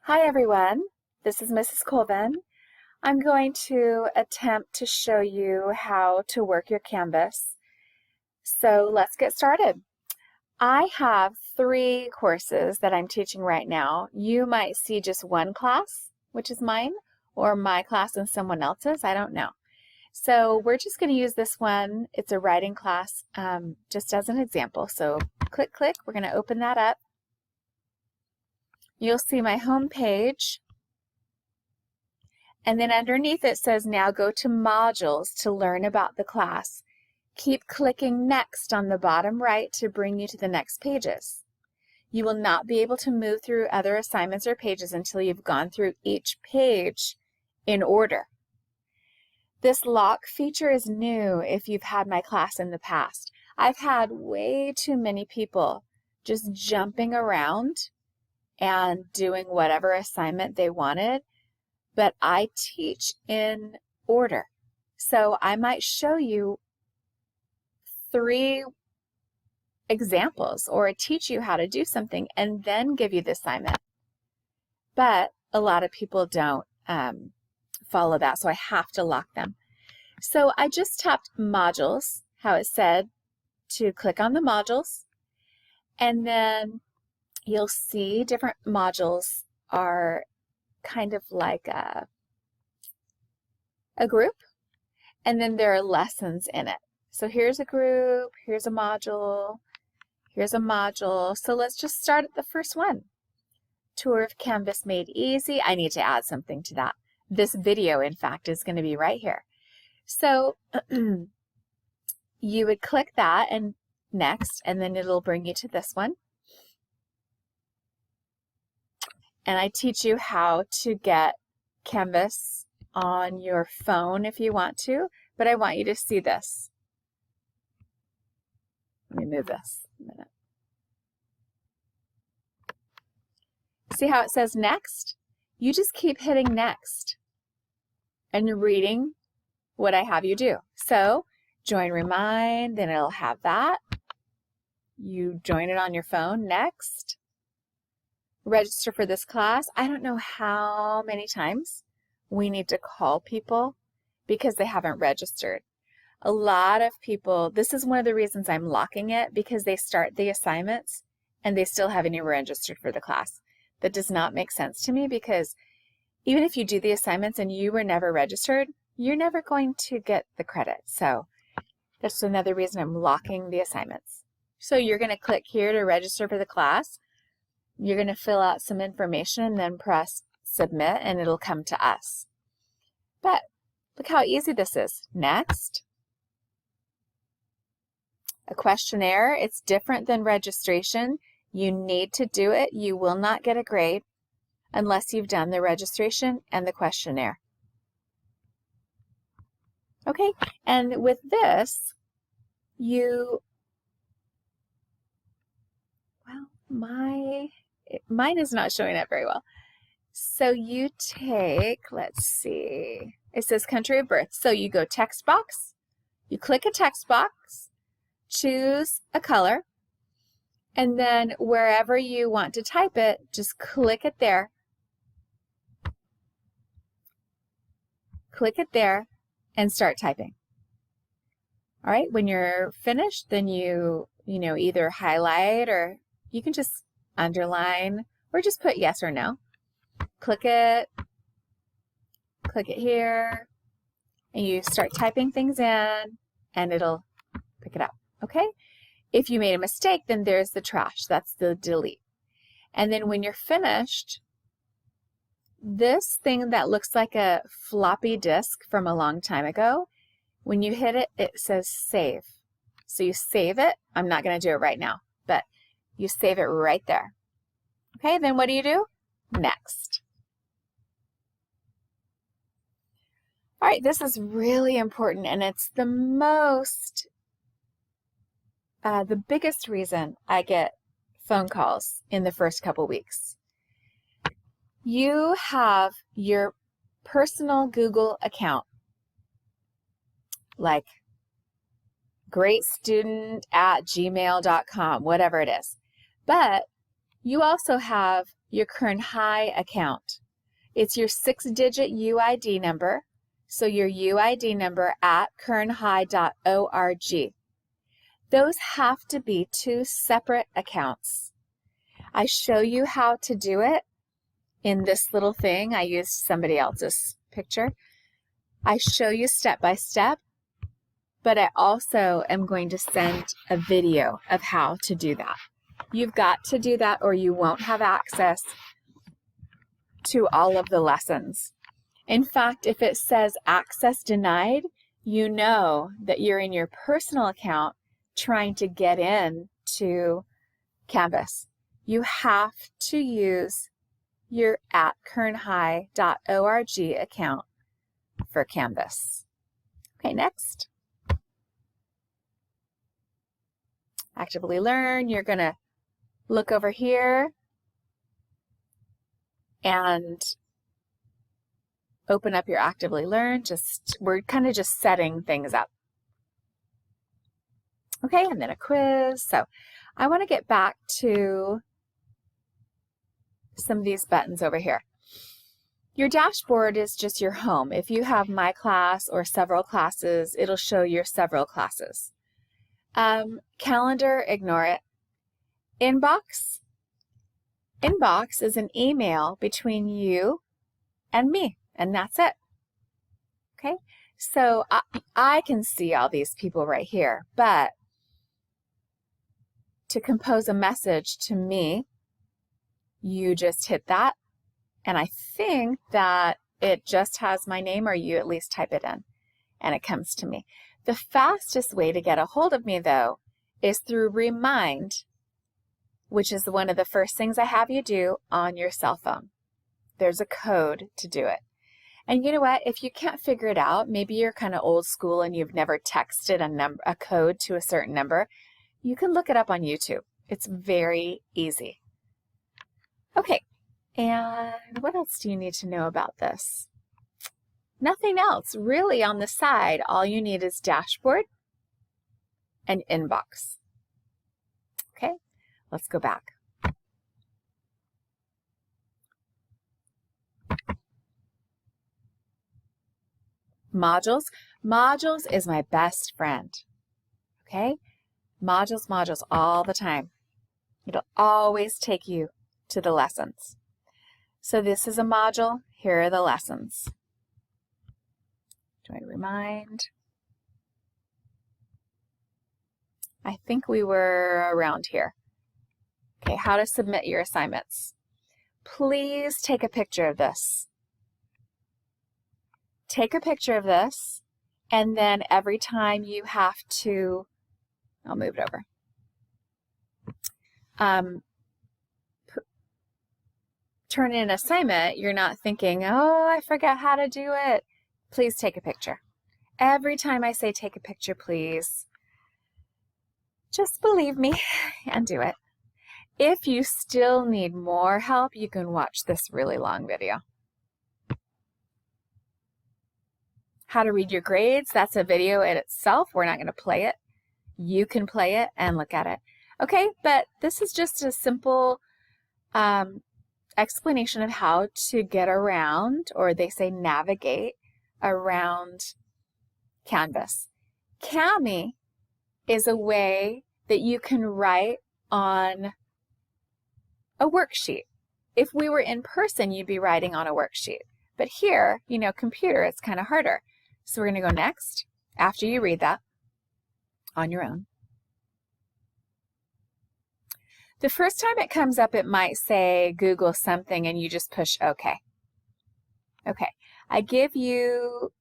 Hi everyone, this is Mrs. Colvin. I'm going to attempt to show you how to work your Canvas. So let's get started. I have 3 courses that I'm teaching right now. You might see just one class, which is mine, or my class and someone else's, I don't know. So we're just going to use this one. It's a writing class just as an example. So click, click, we're going to open that up. You'll see my home page, and then underneath it says now go to modules to learn about the class. Keep clicking next on the bottom right to bring you to the next pages. You will not be able to move through other assignments or pages until you've gone through each page in order. This lock feature is new if you've had my class in the past. I've had way too many people just jumping around and doing whatever assignment they wanted, but I teach in order. So I might show you 3 examples or teach you how to do something and then give you the assignment. But a lot of people don't follow that, so I have to lock them. So I just tapped modules, how it said to click on the modules, and then you'll see different modules are kind of like a group, and then there are lessons in it. So here's a group, here's a module, here's a module. So let's just start at the first one. Tour of Canvas Made Easy. I need to add something to that. This video, in fact, is going to be right here. So you would click that and next, and then it'll bring you to this one. And I teach you how to get Canvas on your phone if you want to, but I want you to see this. Let me move this a minute. See how it says next? You just keep hitting next and reading what I have you do. So join Remind, then it'll have that. You join it on your phone, next. Register for this class. I don't know how many times we need to call people because they haven't registered. A lot of people, this is one of the reasons I'm locking it, because they start the assignments and they still haven't even registered for the class. That does not make sense to me, because even if you do the assignments and you were never registered, you're never going to get the credit. So that's another reason I'm locking the assignments. So you're going to click here to register for the class. You're going to fill out some information and then press submit, and it'll come to us. But look how easy this is. Next. A questionnaire. It's different than registration. You need to do it. You will not get a grade unless you've done the registration and the questionnaire. Okay, and with this, mine is not showing up very well. So you take, let's see, it says country of birth. So you go text box, you click a text box, choose a color, and then wherever you want to type it, just click it there. Click it there and start typing. All right, when you're finished, then you either highlight, or you can just underline or just put yes or no. Click it here, and you start typing things in and it'll pick it up. Okay? If you made a mistake, then there's the trash. That's the delete. And then when you're finished, this thing that looks like a floppy disk from a long time ago, when you hit it, it says save. So you save it. I'm not going to do it right now, but you save it right there. Okay, then what do? Next. All right, this is really important, and it's the biggest reason I get phone calls in the first couple weeks. You have your personal Google account, like greatstudent@gmail.com, whatever it is. But you also have your Kern High account. It's your 6-digit UID number, so your UID number at kernhigh.org. Those have to be 2 separate accounts. I show you how to do it in this little thing. I used somebody else's picture. I show you step by step, but I also am going to send a video of how to do that. You've got to do that or you won't have access to all of the lessons. In fact, if it says access denied, you know that you're in your personal account trying to get in to Canvas. You have to use your at kernhigh.org account for Canvas. Okay, next. Actively Learn, you're going to look over here and open up your Actively Learn. We're kind of just setting things up. Okay, and then a quiz. So I want to get back to some of these buttons over here. Your dashboard is just your home. If you have My Class or several classes, it'll show your several classes. Calendar, ignore it. Inbox. Inbox is an email between you and me, and that's it. Okay, so I can see all these people right here, but to compose a message to me, you just hit that, and I think that it just has my name, or you at least type it in, and it comes to me. The fastest way to get a hold of me, though, is through Remind, which is one of the first things I have you do on your cell phone. There's a code to do it. And you know what? If you can't figure it out, maybe you're kind of old school and you've never texted a code to a certain number, you can look it up on YouTube. It's very easy. Okay, and what else do you need to know about this? Nothing else. Really, on the side, all you need is dashboard and inbox. Okay, let's go back. Modules. Modules is my best friend. Okay? Modules all the time. It'll always take you to the lessons. So this is a module. Here are the lessons. Do I remind? I think we were around here. Okay, how to submit your assignments. Please take a picture of this. Take a picture of this, and then every time you have to, I'll move it over. Turn in an assignment, you're not thinking, oh, I forgot how to do it. Please take a picture. Every time I say take a picture, please, just believe me and do it. If you still need more help, you can watch this really long video. How to read your grades, that's a video in itself. We're not going to play it. You can play it and look at it. Okay, but this is just a simple explanation of how to get around, or they say navigate around Canvas. Kami is a way that you can write on a worksheet. If we were in person, you'd be writing on a worksheet. But here, you know, computer, it's kind of harder. So we're going to go next, after you read that on your own. The first time it comes up, it might say Google something, and you just push OK. Okay, I give you,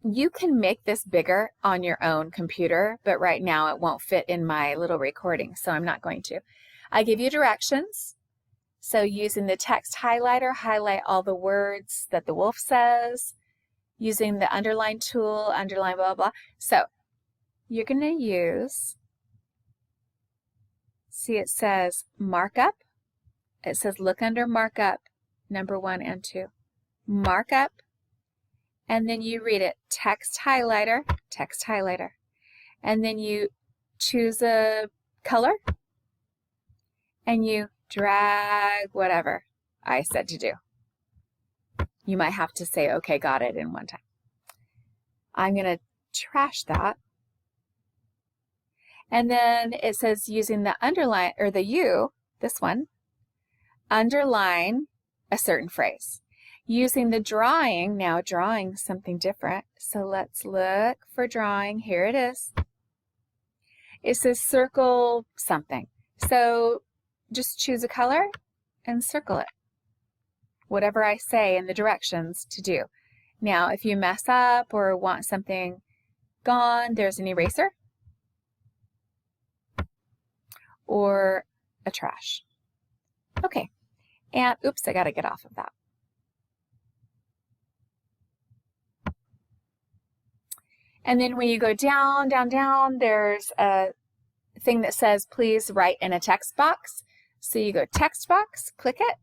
you can make this bigger on your own computer, but right now it won't fit in my little recording, so I'm not going to. I give you directions. So using the text highlighter, highlight all the words that the wolf says. Using the underline tool, underline blah, blah, blah. So you're going to use, see it says markup. It says look under markup, number 1 and 2. Markup, and then you read it, text highlighter, text highlighter. And then you choose a color, and you drag whatever I said to do. You might have to say, okay, got it in one time. I'm going to trash that. And then it says using the underline, or the U, this one, underline a certain phrase. Using the drawing, now drawing something different. So let's look for drawing. Here it is. It says circle something. So just choose a color and circle it. Whatever I say in the directions to do. Now, if you mess up or want something gone, there's an eraser or a trash. Okay, and oops, I got to get off of that. And then when you go down, down, down, there's a thing that says, please write in a text box. So you go text box, click it,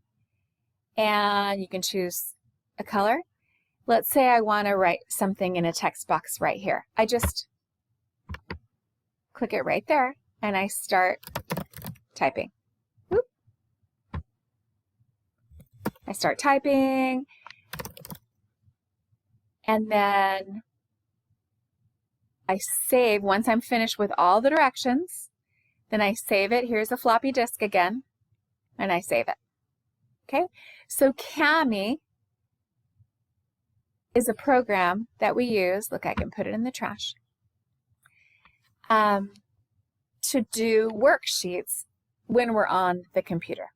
and you can choose a color. Let's say I want to write something in a text box right here. I just click it right there, and I start typing. Whoop. I start typing, and then I save. Once I'm finished with all the directions, then I save it. Here's a floppy disk again, and I save it. Okay, so Kami is a program that we use. Look, I can put it in the trash. To do worksheets when we're on the computer.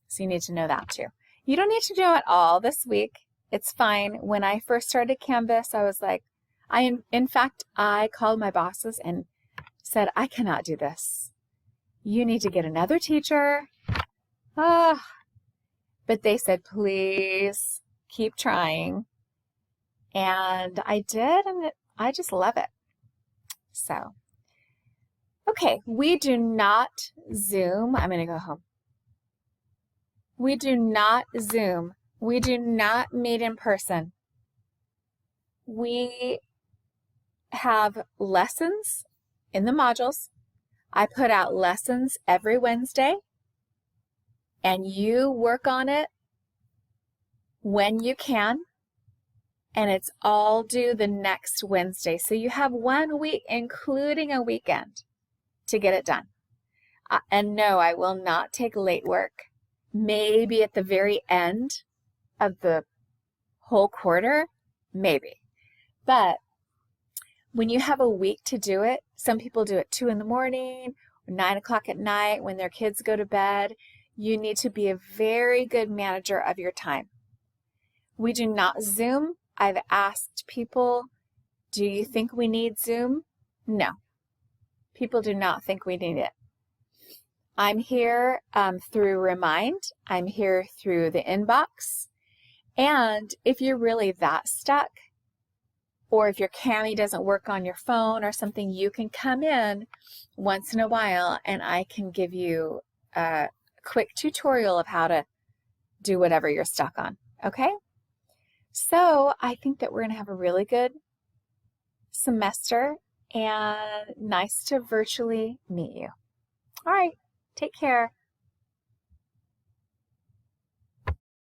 So you need to know that too. You don't need to do it all this week. It's fine. When I first started Canvas, I was like, in fact, I called my bosses and said, I cannot do this. You need to get another teacher. But they said, please keep trying. And I did, and I just love it. So, okay, we do not Zoom. I'm going to go home. We do not Zoom. We do not meet in person. We have lessons in the modules. I put out lessons every Wednesday, and you work on it when you can, and it's all due the next Wednesday. So you have 1 week, including a weekend, to get it done. And no, I will not take late work. Maybe at the very end of the whole quarter, maybe. But when you have a week to do it, some people do it 2 in the morning or 9 o'clock at night when their kids go to bed. You need to be a very good manager of your time. We do not Zoom. I've asked people, do you think we need Zoom? No. People do not think we need it. I'm here through Remind. I'm here through the inbox. And if you're really that stuck, or if your Kami doesn't work on your phone or something, you can come in once in a while and I can give you a quick tutorial of how to do whatever you're stuck on. Okay? So I think that we're going to have a really good semester, and nice to virtually meet you. All right. Take care.